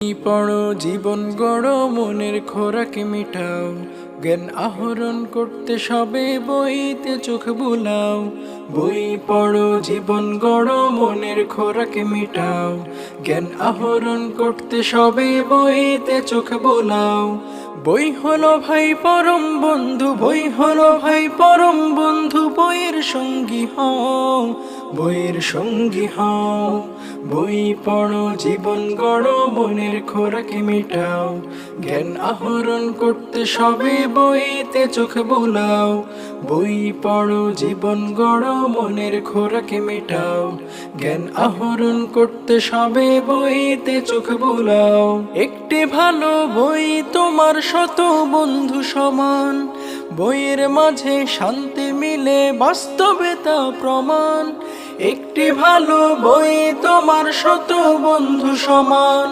পড়ো জীবন গড়ো মনের খোরাক মিটাও, জ্ঞান আহরণ করতে সবে বইতে চোখ বুলাও। বই পড়ো জীবন গড়ো মনের খোরাক মিটাও, জ্ঞান আহরণ করতে সবে বইতে চোখ বুলাও। বই হলো ভাই পরম বন্ধু, বই হলো ভাই পরম বন্ধু, বইয়ের সঙ্গী হও, বইয়ের সঙ্গী হও। বই পড়ো জীবন গড়ো মনের খোরাক মিটাও, জ্ঞান আহরণ করতে সবে বইতে চোখ বুলাও। বই পড়ো জীবন গড়ো মনের খোরাক মিটাও, জ্ঞান আহরণ করতে সবে বইতে চোখ বুলাও। একটি ভালো বই তোমার শত বন্ধু সমান, বইয়ের মাঝে শান্তি মিলে বাস্তবে তা প্রমাণ। একটি ভালো বই তোমার শত বন্ধু সমান,